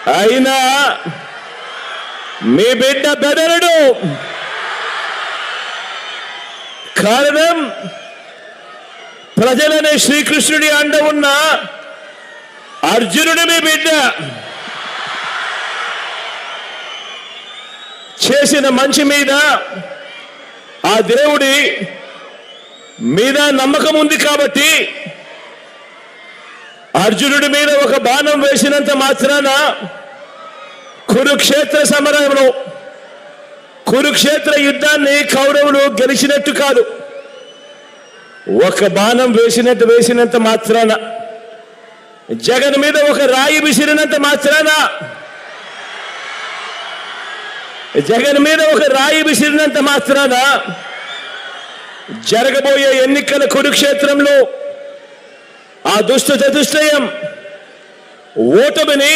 అయినా మీ బిడ్డ బెదరడు. కారణం ప్రజలనే శ్రీకృష్ణుడి అండ ఉన్న అర్జునుడు మీ బిడ్డ. చేసిన మంచి మీద ఆ దేవుడి మీద నమ్మకం ఉంది కాబట్టి అర్జునుడి మీద ఒక బాణం వేసినంత మాత్రాన కురుక్షేత్ర సమరంలో కురుక్షేత్ర యుద్ధాన్ని కౌరవులు గెలిచినట్టు కాదు. ఒక బాణం వేసినంత మాత్రాన, జగన్ మీద ఒక రాయి విసిరినంత మాత్రాన, జగన్ మీద ఒక రాయి విసిరినంత మాత్రాన జరగబోయే ఎన్నికల కురుక్షేత్రంలో ఆ దుష్ట చతుష్టయం ఓటమిని